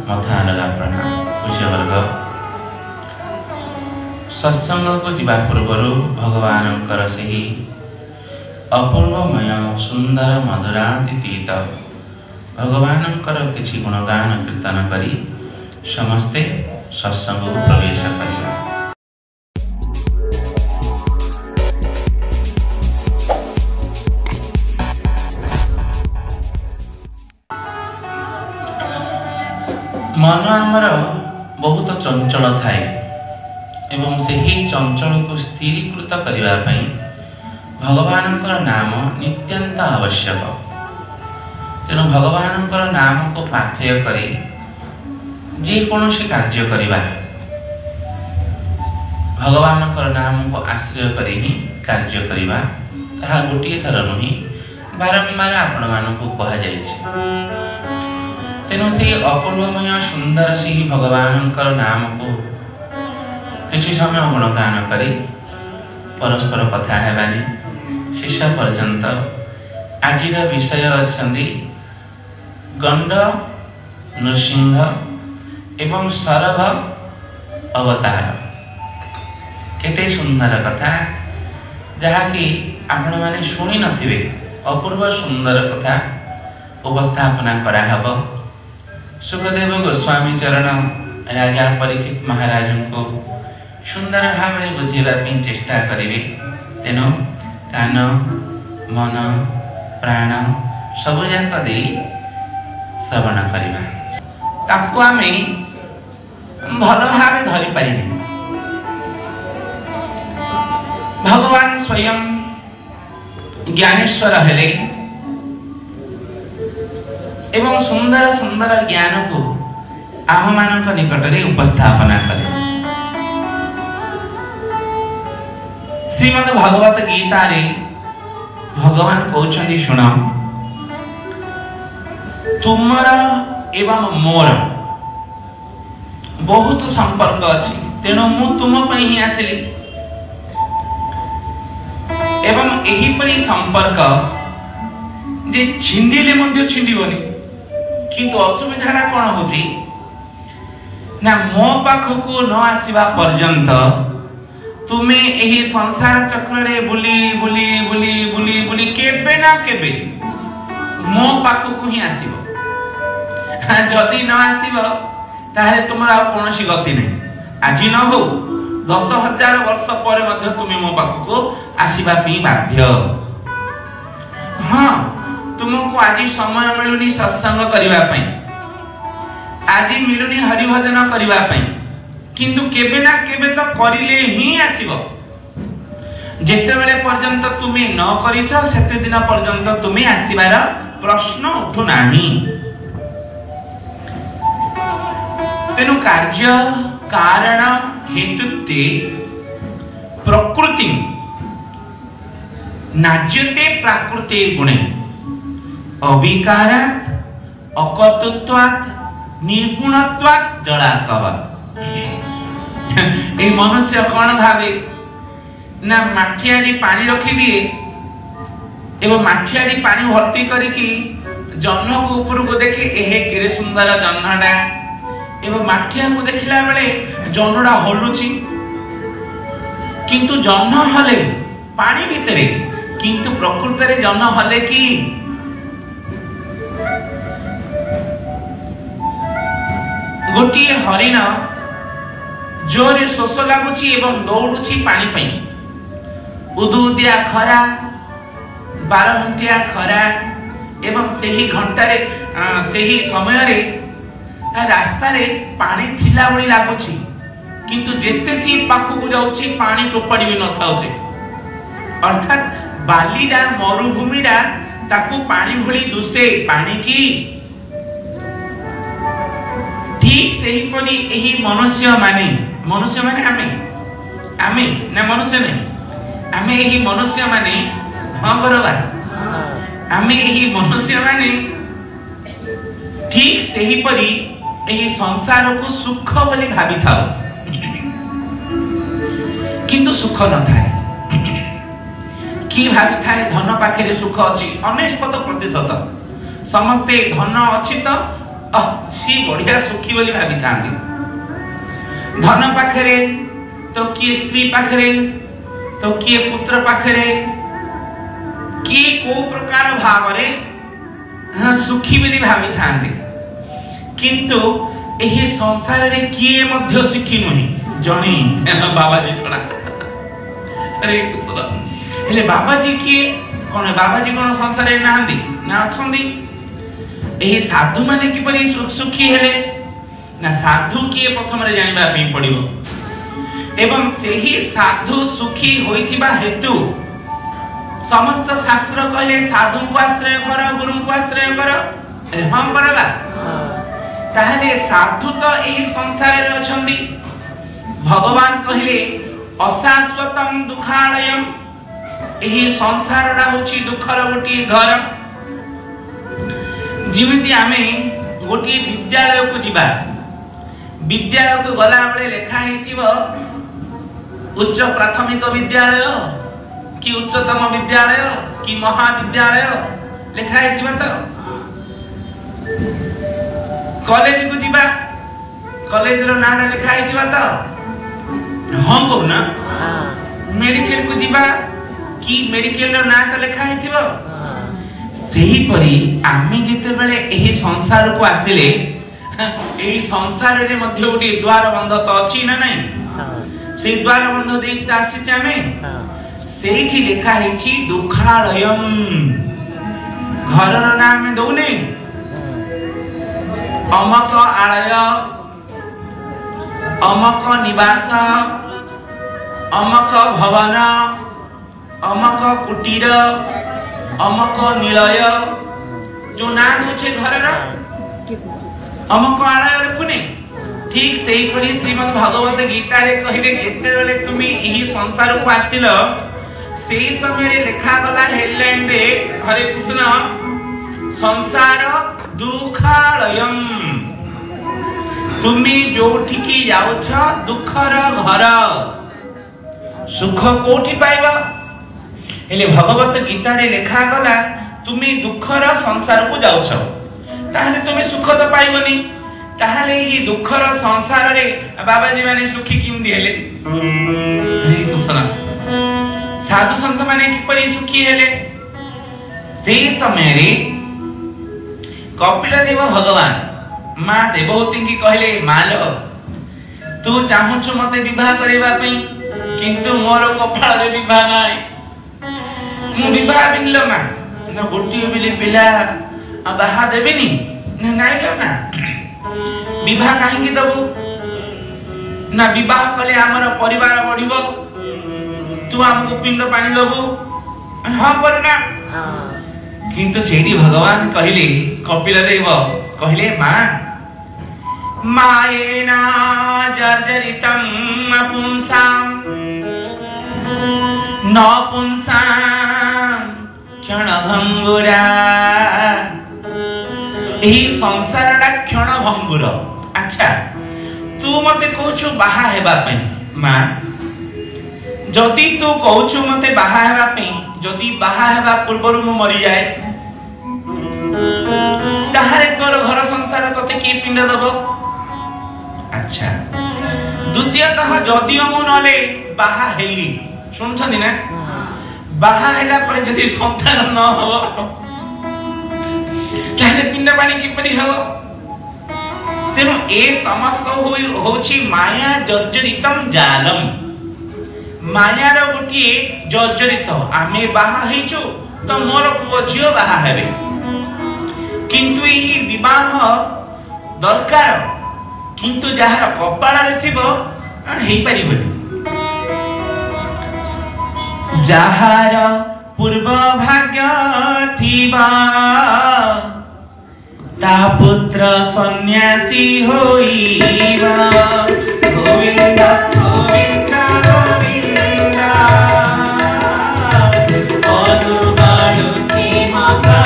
मथा लगा प्रणाम पूज्य वर्ग सत्संग को जीवा पूर्वर भगवान से अपूर्वमय सुंदर मधुरातीत भगवान किसी गुणगान कीर्तन करी समस्ते सत्संग प्रवेश करिया। मन आमर बहुत चंचल थाए एवं सही चंचल को स्थिरीकृत करने भगवान नाम नित्यंत आवश्यक। तेणु भगवान नाम को पाथेय करी जेकोसी कार्य करवा भगवान नाम को आश्रय कर ही कार्य करवा ताहा गोटे थर नुहे बारंबार आपण मानक कह तेणु से अपूर्वमय सुंदर से भगवान नाम को किसी समय गुणगान करी परस्पर कथा हेबानी शेष पर्यंत आज विषय अच्छा गंड नृसिंह एवं सरभ अवतार केते सुंदर कथा जहाँकि आपण मैंने शुणी नथिबे अपूर्व सुंदर कथा उपस्थापना कराहब। सुखदेव गोस्वामी चरण राजा परीक्षित महाराज को सुंदर भाव में बुझेवाई चेष्टा करेंगे। तेणु कान मन प्राण सबुजाक दे श्रवण करवा ताकू आम भल भाव धरी पारे। भगवान स्वयं ज्ञानेश्वर हेले एवं सुंदर सुंदर ज्ञान को आम मान निकट में उपस्थापना करें। श्रीमद् भागवत गीता रे भगवान कहते शुण तुमर एवं मोर बहुत संपर्क अच्छी तेणु मु तुम ही आसिली एवं एहीपरी संपर्क जे छिंडिले मध्य छिंडिबनी किंतु असुविधा कौन होची ना मो पाखकू न आसीबा पर्यंत तुम्हें यही संसार चक्र रे बुली बुली बुली बुली बुली केबे ना केबे मो पाखकू ही आसीबो। जदि न आसीबो ताहे तुमरा कोनोसी गति नहीं। आज न हो 10,000 वर्ष पर मध्य तुम्हें मो पाखकू आसीबा पई बाध्य। हाँ तुमको आज समय मिलुनी सत्संग करिवा पई आज मिलुनी हरिभजन करिवा पई किंतु केबे ना केबे तो करिले ही आसीबो। जेते बेले पर्यंत तुम्हें न करिछ सेते दिन पर्यंत तुम्हें आसीबार प्रश्न उठु नाही। तेनु कार्य कारण हेतुते प्रकृति नाज्यते प्राकृते गुणे अविकारात् अकर्तृत्वात् निर्गुणत्वात् जलाकवत्। ए मनुष्य कौन भावे ना माठियारी पानी रखी दिए एवं माठियारी पानी भर्ती करिकी जन्न को ऊपर को देखे एहे केरे सुंदर जन्नडा एवं माठिया को देखिला बेले जन्नडा हलुची किंतु जन्न हले पानी भितरे किंतु प्रकृति रे जन्न हले की गोटे हरिण जोरे शोष लगुची एवं दौड़ुची पानी पई उदुदिया खरा 12 घंटिया खरा एवं सही घंटारे सही समय रे रास्ता रे पानी थिला बळी लागुची किंतु जेते सी पाखु जाउची पानी टोपाडी भी न थाउचे। अर्थात बालीरा मरुभूमिरा ताकू पानी भली दुसे पानी की ठीक सही परी एही मनुष्य माने आमे ना मनुष्य नहीं आमे एही मनुष्य माने हाँ बरोबर आमे एही मनुष्य माने ठीक सही परी एही संसार को सुख बोली भावी था किंतु सुख न थाए कि भावी थाए धन पाखे सुख अच्छी 99% समस्ते धन अच्छी तो सी बढ़िया सुखी बोली भावी था धन पाखरे तो किए स्त्री पाखरे तो किए पुत्र पाखरे किए को प्रकार भाव रे सुखी बोली भावी था किंतु एही संसार रे किए मध्य सुखी नहीं जणी बाबाजी छड़ा अरे हेले बाबाजी किए कोन बाबाजी कोन संसार रे नांदी ना अछंदी एही साधु माने किपरि सुखी हेले ना साधु किए प्रथम रे जानिबा पे पड़िबो एवं सेही साधु सुखी होइथिबा हेतु समस्त शास्त्र कहले साधु को आश्रय कर गुरु को आश्रय कर हम करला ताहले साधु तो एही संसार रे अछंदी भगवान कहले अशाश्वतम दुखालयम एही संसार रा होची दुखर गोटी घर जिमिति आमे गोटी विद्यालय को जिबा विद्यालय को गला बेले लेखा हेतिबो उच्च प्राथमिक विद्यालय कि उच्चतम विद्यालय कि महाविद्यालय लेखा हेतिबो तो कॉलेज को जिबा कॉलेज रो नाम लेखा हेतिबो तो हम को ना मेडिकल को जिबा कि मेडिकल रो नाम तो लेखा हेतिबो सेही परी आमी जेते बेले एही संसार को आसिले एही संसार रे मध्य गोटी द्वार बंध तो अछि ना नहीं से द्वार बंध देख आसी जामे सेठी लेखा हेची दुखालयम घर रो नाम दउने अमक आलय अमक निवास अमक भवन अमक कुटीर अमक निलय जो नाम होचे घर रो अमक आलय रखुने ठीक सेही करी श्रीमद् भागवत गीता रे कहिले जेते बेले तुमी एही संसार को आतिलो सेही समय रे लेखा गला हेडलाइन रे हरे कृष्ण संसार दुखालयम तुमी जोठी की जाउछ दुखर घर सुख कोठी पाइबा हेले भगवत गीता रे लेखा गला तुमी दुखर संसार को जाउछ ताहले तुमे सुख तो पाइबनी ताहले ये दुखर संसार रे बाबाजी माने सुखी किंदी हेले हरे कृष्ण साधु संत माने किपरि सुखी हेले सेही समय रे कपिल देव भगवान मां देवहूति की कहले मालो तू चाहूछु मते विवाह करेबा पई किंतु मोर कपाल रे विवाह नाय मु विवाह बिनलो ना न गोटी बिले पिला बाहा देबेनी नाइ लो ना विवाह काहे दबु ना विवाह कले हमर परिवार बढ़िबो तू हमको पिंड पानी दबु हां पर ना किंतु सेठी भगवान कहले कपिल देव कहले मां मायेना जर्जरितम पुंसाम न पुंसाम क्षणभंगुरा एही संसारटा क्षण भंगुर अच्छा तू मते कहछु बाहा हेबा पई मां जदी तू कहछु मते बाहा हेबा पई जदी बाहा हेबा पूर्वरु मु मरि जाए ताहारे तोर घर संसार तते की पिंड दबो अच्छा द्वितीयतः जदी मु नले बाहा हेली सुनछनी ना बाहा हेला पर जदी संतान न हो ताहले पिंड पानी की परि हो तेनु ए समस्त होछि माया जर्जरितम जालम माया रो गुटी जर्जरित आमे बाहा हेचो तो मोर पुओ झियो बाहा हेबे किंतु ई विवाह दरकार किंतु जहार कपाल रे थिबो हेई परिबो जहार पूर्व भाग्य थिबा ता पुत्र सन्यासी होइबा गोविंद गोविंद गोविंद अनुबालु माता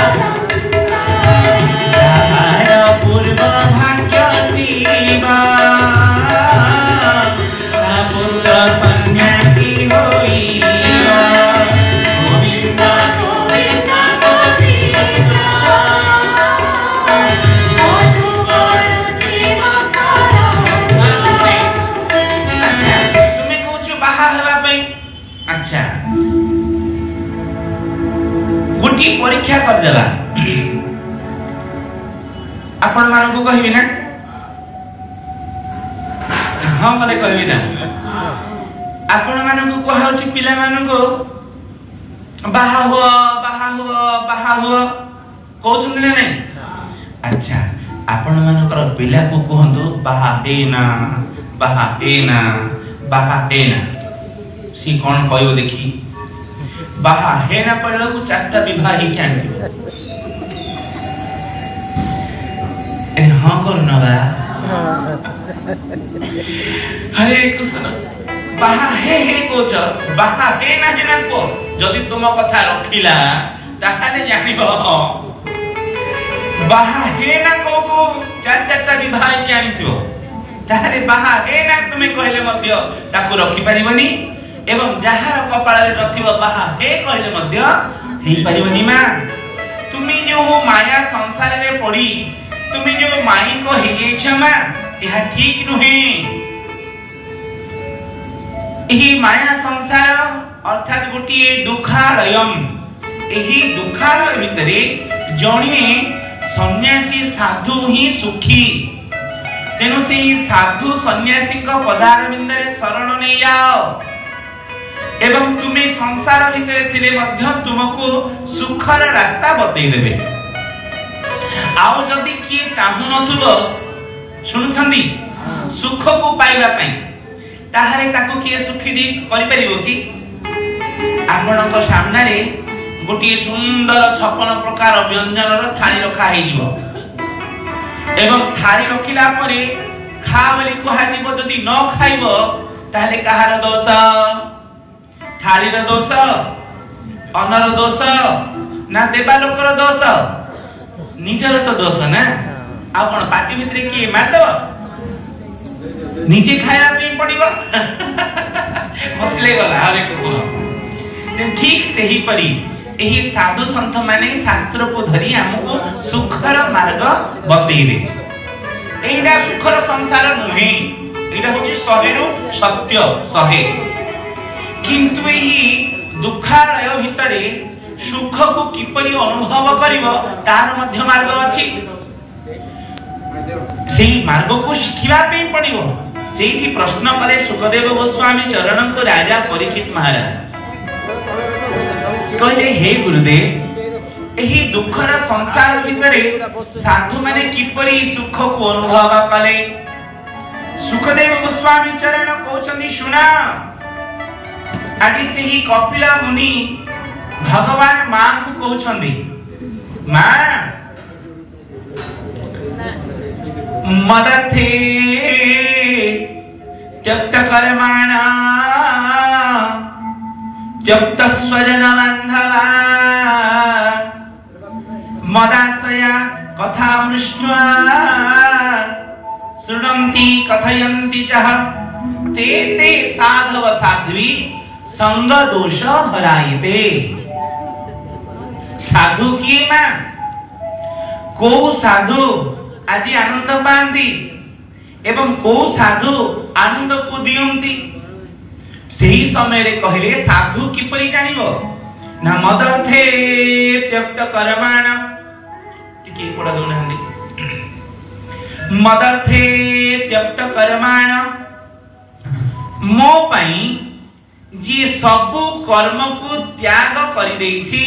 जहार पूर्व भाग्य थिबा ता पुत्र सन्यासी होइबा गोविंद गोविंद गोविंद परीक्षा कर देला आपण मान को कहबी ना हां मने कहबी ना आपण मान को कहउची पिला मान को बाहा हुआ कहउछन ना नहीं अच्छा आपण मानकर पिला को कहंतु बाहा हेना सी कौन कहयो देखी बाहा हेना पड़ला को चारटा विवाह ही क्या ए हां करना बा हरे कृष्ण बाहा हे कोच बाहा हेना को जदि तुम कथा रखिला ताहाले जानिबो बाहा हेना को चारटा विवाह के आनिथिबो ताहाले बाहा हेना तुमे कहले मध्य ताको रखि परिबनी एवं जहार कपाळ रे रथिबो बाहा हे कहले मध्य हेई परिबनी मा तुमी जो माया संसार रे पड़ी तुमी जो माई को हेई क्षमा यह ठीक नहे एही माया संसार अर्थात गोटिए दुखालयम एही दुखालय भितरे जणे सन्यासी साधु ही सुखी तेनु से साधु सन्यासी को पदारविंद रे शरण नै जाओ एवं तुमे संसार भितरे थिले मध्य तुमको सुखर रास्ता बतै देबे आउ जदि किए चाहू नथुलो सुनछंदी सुख को पाइबा पई ताहारे ताको किए सुखी दी करि परिबो कि आपनक सामने रे गोटे सुंदर 56 प्रकार व्यंजन थाली रखा हो एवं थाली रखिला परे खा बोली कहा जीव जदि न खाइब ताले कहार दोष थाली रो दोष अनर दोष ना देवा लोकर दोष निजर तो दोष ना आ कोन पार्टी भितरे की मातो निजे खाया पे पड़िबो मसले गला हरे को ठीक से ही परी एही साधु संत माने शास्त्र को धरी हमको सुखर मार्ग बतैले एइडा सुखर संसार नुहे एइडा होची सहेरु सत्य सहे किंतु एही दुखालय भितरे सुख को किपरि अनुभव करिवो तार मध्य मार्ग अछि सेही मार्ग को शिखिबा पे पड़िवो सेही प्रश्न करे सुखदेव गोस्वामी चरण को राजा परीक्षित महाराज कहले हे गुरुदेव एही दुखर संसार भितरे साधु माने किपरि सुख को अनुभव करे सुखदेव गोस्वामी चरण कहउछनी सुना आज सेही कपिला मुनि भगवान मां को कहउछनी मां मदथे त्यक्त कर्माणा त्यक्त स्वजन बांधवा मदाश्रया कथा मृष्ट्वा शृण्वन्ति कथयन्ति च ते ते साधव साध्वी संग दोष हरायते साधु की मां को साधु आज आनंद पाती एवं को साधु आनंद को दियंती सेही समय रे कहले साधु किपरि जानिबो ना मदर्थे त्यक्त कर्माण टिके पडा दो नहंदी मदर्थे त्यक्त कर्माण मो पई जे सब कर्म को त्याग करि देछि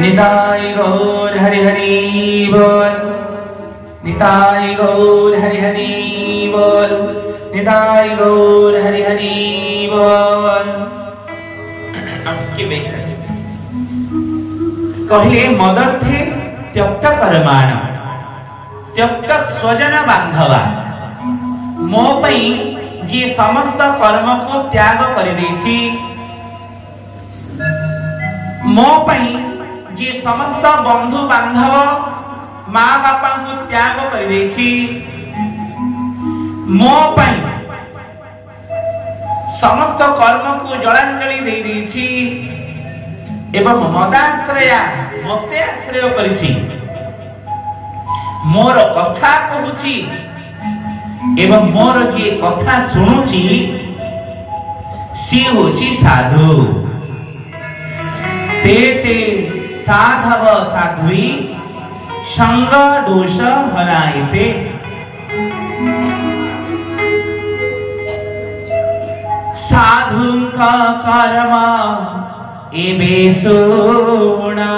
निताय गौर हरि हरि बोल निताय गौर हरि हरि बोल निताय गौर हरि हरि बोल कहले मदर्थे त्यक्त कर्माण त्यक्त स्वजन बांधवा मो पई जे समस्त कर्म को त्याग करि देछि मो पई जे समस्त बंधु बांधव माँ बापा को त्याग कर मो समस्त कर्म को जलांजलि दे देछि एवं मदाश्रया मते आश्रय करिछि मोर कथा कहूछि एवं मोर जे कथा सुनुछि सी होछि साधु ते ते साधव साध्वी संग दोष हरायते साधु का कर्म एबे सोना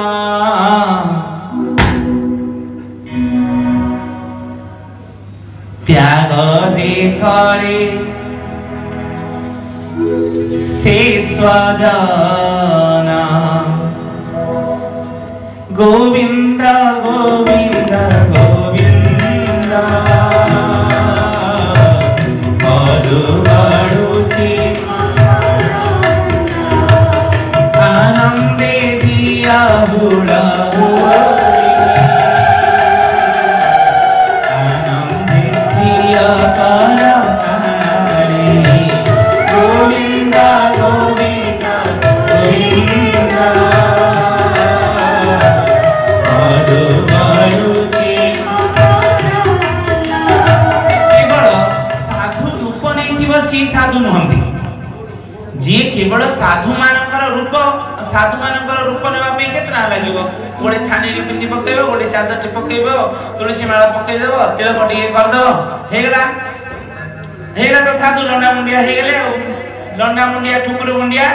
त्याग जे करे से स्वजना गोविंद गोविंद गोविंद आनंदे दिया बुड़ा आनंदे दिया कारा गोविंद गोविंद गोविंद केवल साधु रूप नहीं सी साधु नुहंती जी केवल साधु मानकर रूप नेबा पे केतना लागिवो गोटे थाने रे पिंदी पकेबो गोटे चादर टे पकेबो तुलसी माला पके देबो तेल कटिए कर दो हेगला तो साधु लंडा मुंडिया हे गेले लंडा मुंडिया ठुकुर मुंडिया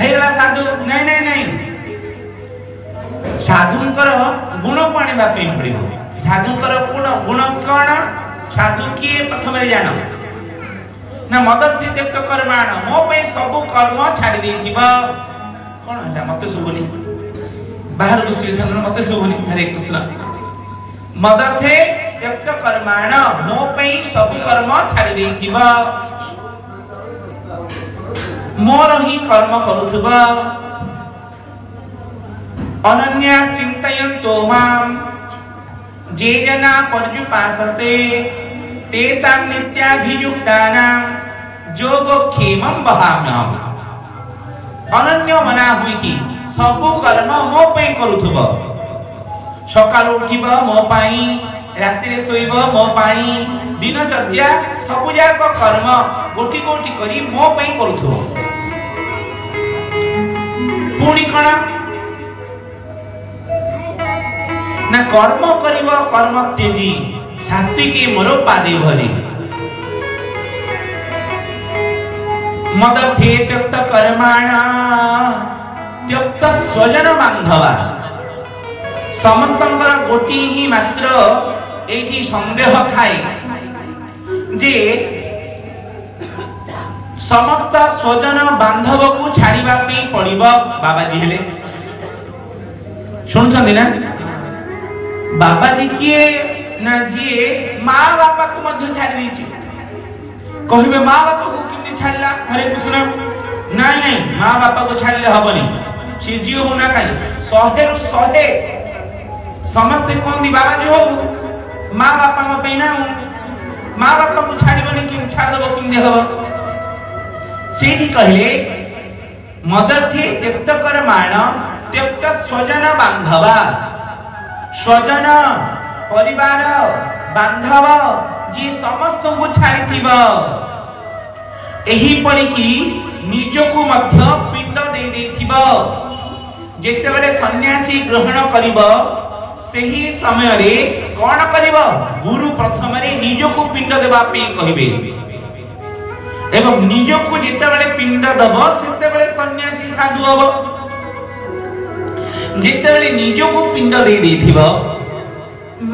हेगला साधु नहीं साधुंकर गुण को आनिबा पे पड़िबो साधुंकर गुण कोन साधु किए प्रथम जानो ना मदर्थी त्यक्त कर्माण मो पे सब कर्म छाड़ी देथिबा कोन है मते सुबुनी बाहर को सिलेक्शन मते सुबुनी हरे कृष्ण मदर्थे त्यक्त कर्माण मो पे सब कर्म छाड़ी देथिबा मोर ही कर्म करूथबा अनन्या चिंतयन्तो माम जे जना पर्युपासते तेषां नित्याभियुक्तानां योगक्षेमं वहाम्यहम् अनन्य मना हुई कि सब कर्म मो पे करूथबो सकाळ उठिबो मो पाई राति रे सोइबो मो पाई दिनचर्या सब जाक कर्म गोटी गोटी करी मो पे करूथबो पुणी कोन ना कर्म करिव कर्म तेजी सात्विकी मोर पादे भजी मदर्थे त्यक्त कर्माण त्यक्त स्वजन बांधवा समस्तंकर गोटी ही मात्र एठी संदेह थाए जे समस्त स्वजन बांधव को छाड़ीबा पे पड़िबो बाबाजी हेले सुनछन ना बाबाजी किए ना जी माँ बापा को मध्य छाड़ दी कहबे माँ बापा को किमि छाड़ला हरे कृष्ण नहीं माँ बापा को छाड़ले हबनी से जीव होना काई 100 रु 100 समस्त कोंदी बाबाजी हो माँ बापा म पेना माँ बापा को छाड़बनी कि छाड़ दबो किम दे हबो सेठी कहले मदर्थे त्यक्त कर्माण त्यक्त स्वजन बांधवा स्वजन परिवार बांधव जी समस्त को छाड़ीथिब एही परि कि निजको मध्य पिंड दे देथिब जेतेबेले सन्यासी ग्रहण करिब सेही समय रे कोन करिब गुरु प्रथम रे निजको पिंड देबा पे कहिबे एवं निजको जेतेबेले पिंड दब सेतेबेले सन्यासी साधु हबो जेतेबेले निजको पिंड दे देथिब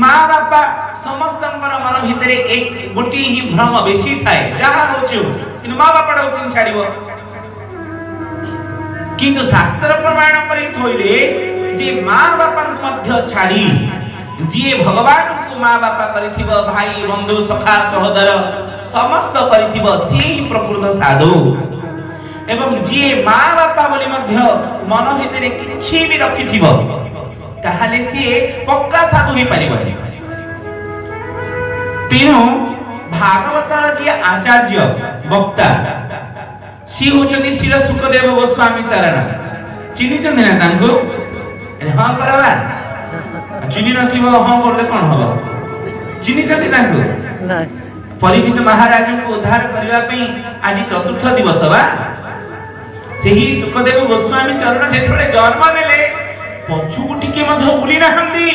माँ बापा समस्त मन भितर एक गोटी ही भ्रम बेसी थाए जहाँ होचो कि माँ बापा को छाड़िबो किंतु शास्त्र प्रमाण करी थोइले जे माँ बापा मध्य छाड़ी जे भगवान को माँ बापा करिथिबो भाई बंधु सखा सहोदर समस्त करिथिबो से ही प्रकृत साधु एवं जे माँ बापा बोली मध्य मन भितर किछि भी रखिथिबो ताहाले सी पक्का साधु ही पारिबो तेणु भागवतर जी आचार्य वक्ता सी होचनी श्री सुखदेव गोस्वामी चरण चिनी चंदी ना तांको हां करवा चिनी नथिबो हां करले कोन हबो चिनी चंदी तांको नाही परीक्षित महाराज को उद्धार करबा पई आज चतुर्थ दिवस बा सेही सुखदेव गोस्वामी चरण जेथले जन्म नेले पछुकु टिके मध्य भूली नाहंती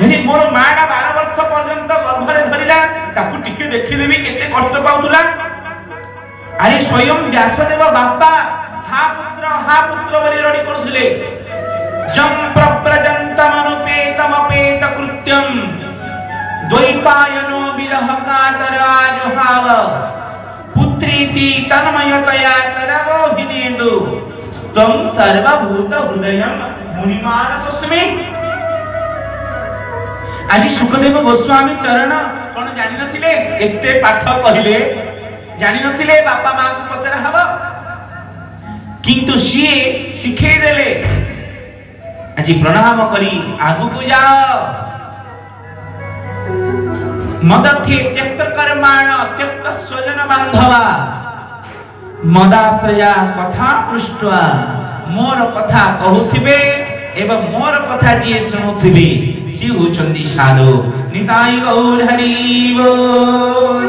एही मोर माडा 12 वर्ष पर्यंत गर्भरे धरिला ताकु टिके देखिदेबी केते कष्ट पाउतुला अरे स्वयं व्यासदेव बापा हा पुत्र बलि रडी करथुले जम प्रप्रजंतमनुपेतमपेत कृत्यम द्वैपायनो विरह कातराज भाव पुत्रीति तन्मयतया तरवो विनेन्दु तम सर्वभूत हृदयम मुनिमान तस्मै आज सुखदेव गोस्वामी चरण कोन जानि नथिले एते पाठ पहिले जानि नथिले बापा मां को पचरा हबो किंतु सी सिखै देले आज प्रणाम करी आगु को जाओ मदथे त्यक्त कर्माण त्यक्त स्वजन बांधवा मदाश्रया कथा पृष्ठवा मोर कथा कहूथिबे एवं मोर कथा जी सुनुथिबे सी होचंदी साधु निताई गौर हरि बोल।